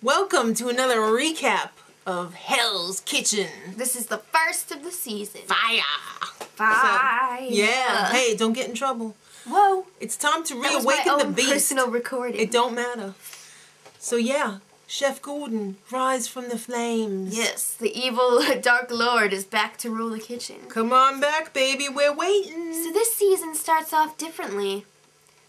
Welcome to another recap of Hell's Kitchen. This is the first of the season. Fire! Fire! Yeah. Hey, don't get in trouble. Whoa! It's time to That was reawaken my the own beast. personal recording. It don't matter. So yeah, Chef Gordon, rise from the flames. Yes, the evil Dark Lord is back to rule the kitchen. Come on back, baby. We're waiting. So this season starts off differently.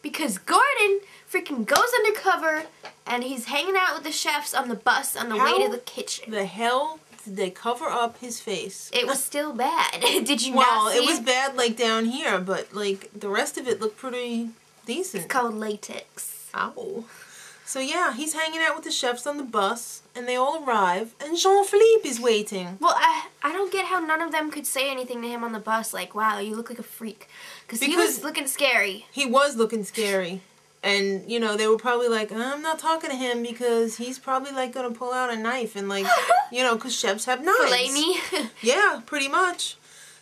Because Gordon freaking goes undercover and he's hanging out with the chefs on the bus on the way to the kitchen. The hell did they cover up his face? It was still bad. Did you Well, not see it was bad like down here, but like the rest of it looked pretty decent. It's called latex. Ow. So yeah, he's hanging out with the chefs on the bus, and they all arrive, and Jean-Philippe is waiting. Well, I don't get how none of them could say anything to him on the bus, like, wow, you look like a freak. Because he was looking scary. He was looking scary. And, you know, they were probably like, I'm not talking to him because he's probably, like, going to pull out a knife and, like, you know, because chefs have knives. Fillet me? Yeah, pretty much.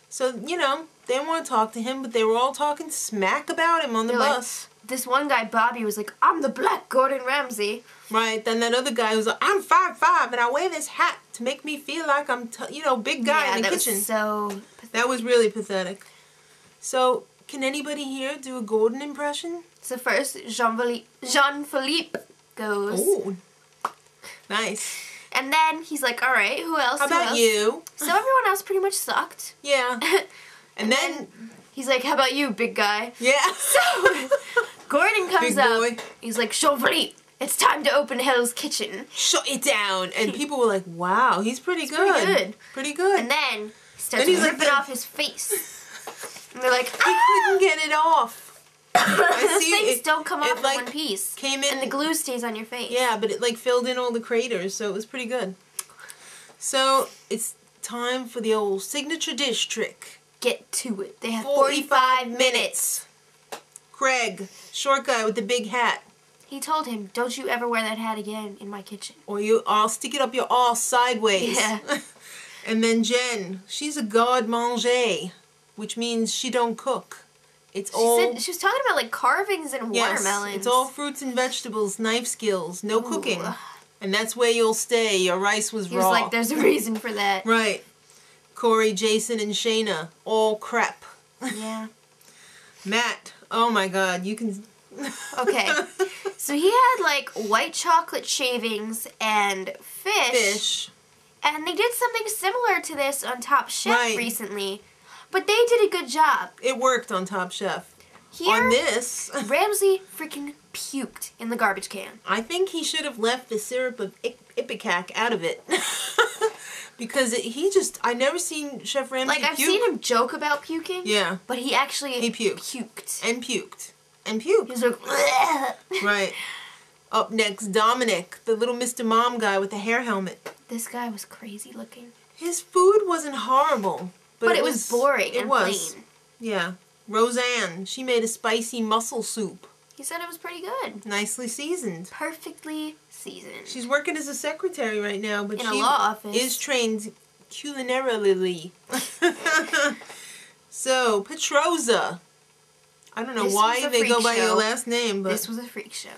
So, you know, they didn't want to talk to him, but they were all talking smack about him on the bus. Like, this one guy, Bobby, was like, I'm the Black Gordon Ramsay. Right. Then that other guy was like, I'm 5'5", and I wear this hat to make me feel like I'm, you know, big guy in the kitchen. Was so pathetic. That was really pathetic. So, can anybody here do a Gordon impression? So first, Jean-Philippe goes. Ooh. Nice. And then he's like, all right, who else? How about you? So everyone else pretty much sucked. Yeah. And then he's like, how about you, big guy? Yeah. So Gordon comes big up. boy. He's like, Jean-Philippe, it's time to open Hell's Kitchen. Shut it down. And people were like, wow, he's pretty good. Pretty good. Pretty good. And then he starts ripping off his face. And they're like, he couldn't get it off. Those things don't come off in one piece. Came in, and the glue stays on your face. Yeah, but it like filled in all the craters, so it was pretty good. So it's time for the old signature dish trick. Get to it. They have 45 minutes. Craig, short guy with the big hat. He told him, don't you ever wear that hat again in my kitchen. Or I'll stick it up your arse sideways. Yeah. And then Jen, she's a garde-manger, which means she don't cook. She was talking about like carvings and watermelons. It's all fruits and vegetables, knife skills, no cooking. And that's where you'll stay. Your rice was raw. He was like, there's a reason for that. Right. Corey, Jason, and Shayna, all crap. Yeah. Matt, oh my god, you can... Okay. So he had like white chocolate shavings and fish. And they did something similar to this on Top Chef recently. But they did a good job. It worked on Top Chef. Here, on this, Ramsay freaking puked in the garbage can. I think he should have left the syrup of ipecac out of it. Because I never seen Chef Ramsay puke. Like, I've seen him joke about puking. Yeah. But he actually puked. And puked. And puked. He was like, bleh. Right. Up next, Dominc, the little Mr. Mom guy with the hair helmet. This guy was crazy looking. His food wasn't horrible. But it was boring and plain. Yeah. Roseanne, she made a spicy mussel soup. He said it was pretty good. Nicely seasoned. Perfectly seasoned. She's working as a secretary right now, but in a law office. Is trained culinarily. So, Petrozza. I don't know why they go by your last name, but this was a freak show.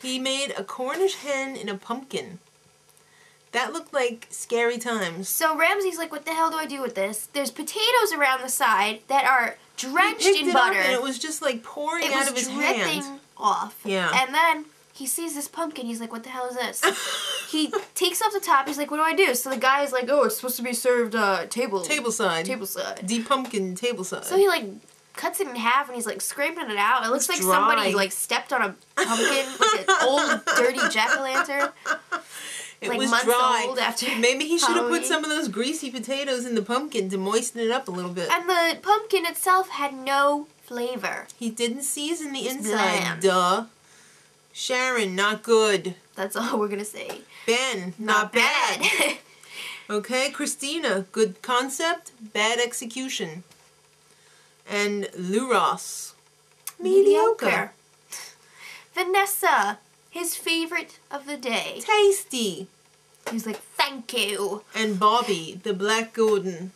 He made a Cornish hen in a pumpkin. That looked like scary times. So Ramsay's like, what the hell do I do with this? There's potatoes around the side that are drenched in butter. And it was just like pouring out of his hand. It was dripping off. Yeah. And then he sees this pumpkin. He's like, what the hell is this? He takes off the top. He's like, what do I do? So the guy is like, oh, it's supposed to be served tableside. Tableside. Deep pumpkin tableside. So he like cuts it in half and he's like scraping it out. It looks like somebody like stepped on a pumpkin, like an old dirty jack-o'-lantern. It like was months dry. old after Maybe he should have Halloween. put some of those greasy potatoes in the pumpkin to moisten it up a little bit. And the pumpkin itself had no flavor. He didn't season the inside. Duh. Sharon, not good. That's all we're gonna say. Ben, not bad. Okay, Christina, good concept, bad execution. And Louross, mediocre. Vanessa, his favorite of the day. Tasty. He was like, thank you. And Bobby, the Black Gordon.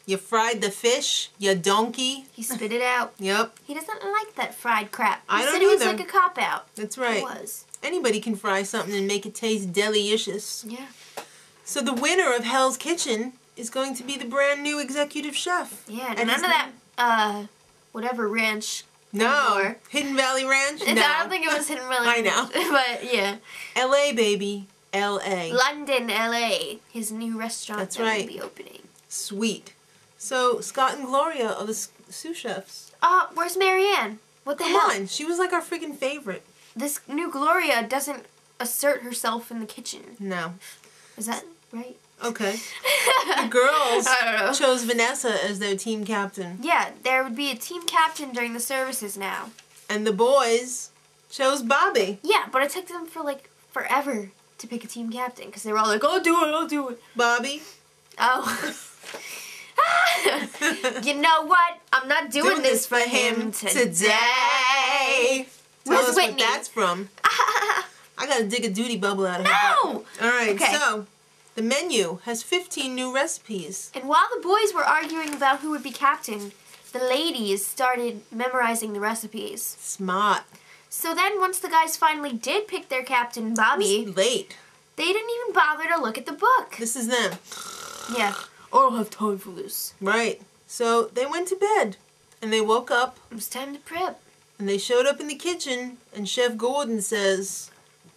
You fried the fish, you donkey. He spit it out. Yep. He doesn't like that fried crap. I don't said either. It was like a cop-out. That's right. It was. Anybody can fry something and make it taste delicious. Yeah. So the winner of Hell's Kitchen is going to be the brand new executive chef. Yeah, and none of that, whatever ranch. No. Anymore. Hidden Valley Ranch? No. I don't think it was Hidden Valley I Ranch. know. But, yeah. L.A., baby. L.A. London, L.A. His new restaurant That's right. will be opening. Sweet. So, Scott and Gloria are the sous chefs. Where's Marianne? What the hell? Come on. She was like our freaking favorite. This new Gloria doesn't assert herself in the kitchen. No. Is that right? Okay. The girls I don't know. chose Vanessa as their team captain. Yeah, there would be a team captain during the services now. And the boys chose Bobby. Yeah, but it took them for like forever to pick a team captain because they were all like, I'll do it. Bobby. Oh. You know what? I'm not doing this for him today. Tell us Whitney? what that's from. I gotta dig a duty bubble out of her. No! Alright, Okay. so the menu has 15 new recipes. And while the boys were arguing about who would be captain, the ladies started memorizing the recipes. Smart. So then once the guys finally did pick their captain, Bobby, It was late. they didn't even bother to look at the book. This is them. Yeah. I don't have time for this. Right. So they went to bed. And they woke up. It was time to prep. And they showed up in the kitchen. And Chef Gordon says,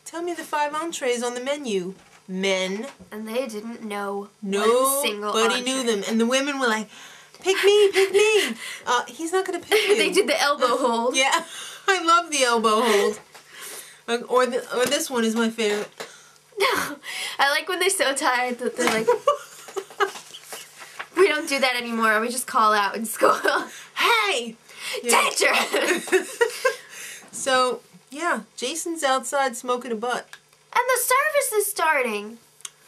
tell me the 5 entrees on the menu, men. And they didn't know one single Nobody knew them. And the women were like, pick me, pick me. He's not going to pick you. They did the elbow hold. Yeah. I love the elbow hold. Or this one is my favorite. No. I like when they're so tired that they're like, we don't do that anymore. We just call out in school. Hey! Teacher! So, yeah, Jason's outside smoking a butt. And the service is starting.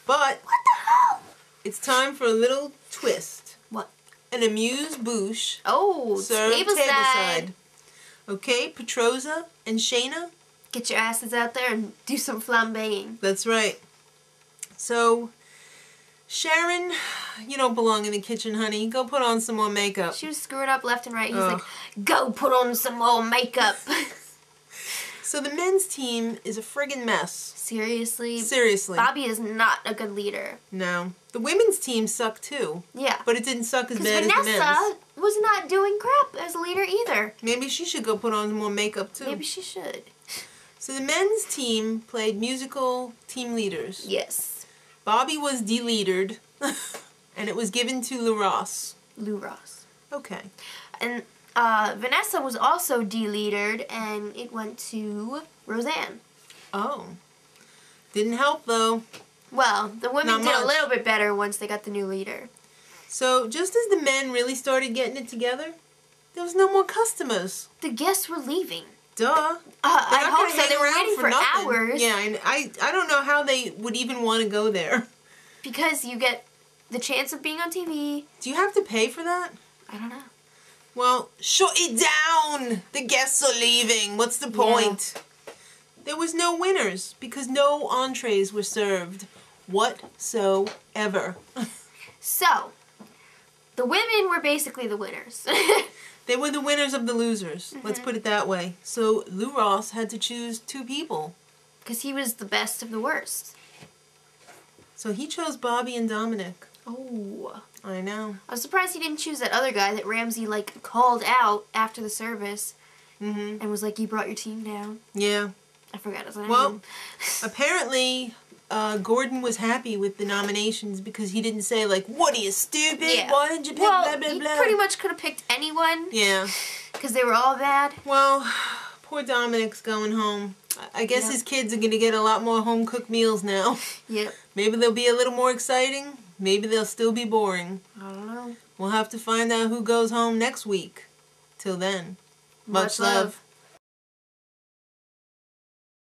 But What the hell? it's time for a little twist. What? An amuse-bouche. Oh, Served tableside. Okay, Petrozza and Shayna. Get your asses out there and do some flambeing. That's right. So, Sharon, you don't belong in the kitchen, honey. Go put on some more makeup. She was screwing up left and right. He's like, go put on some more makeup. So the men's team is a friggin' mess. Seriously? Seriously. Bobby is not a good leader. No. The women's team sucked too. Yeah. But it didn't suck as bad as the Vanessa men's. was not doing crap as a leader either. Maybe she should go put on more makeup too. Maybe she should. So the men's team played musical team leaders. Yes. Bobby was de-leadered, and it was given to Louross. Louross. Okay. And Vanessa was also de-leadered, and it went to Roseanne. Oh. Didn't help, though. Well, the women Not did a much. little bit better once they got the new leader. So, just as the men really started getting it together, there was no more customers. The guests were leaving. Duh. I hope gonna so. hang They were around waiting for nothing. hours. Yeah, and I don't know how they would even want to go there. Because you get the chance of being on TV. Do you have to pay for that? I don't know. Well, shut it down! The guests are leaving. What's the point? There was no winners because no entrees were served whatsoever. So, the women were basically the winners. They were the winners of the losers. Let's put it that way. So Louross had to choose 2 people. Because he was the best of the worst. So he chose Bobby and Dominc. Oh. I know. I was surprised he didn't choose that other guy that Ramsey, like, called out after the service. Mm-hmm. And was like, you brought your team down. Yeah. I forgot his name. Well, apparently Gordon was happy with the nominations because he didn't say, like, what are you, stupid? Yeah. Why did you pick well, blah, blah, he blah? pretty much could have picked anyone. Yeah. Because they were all bad. Well, poor Dominic's going home. I guess his kids are going to get a lot more home-cooked meals now. Yep. Maybe they'll be a little more exciting. Maybe they'll still be boring. I don't know. We'll have to find out who goes home next week. Till then, much love.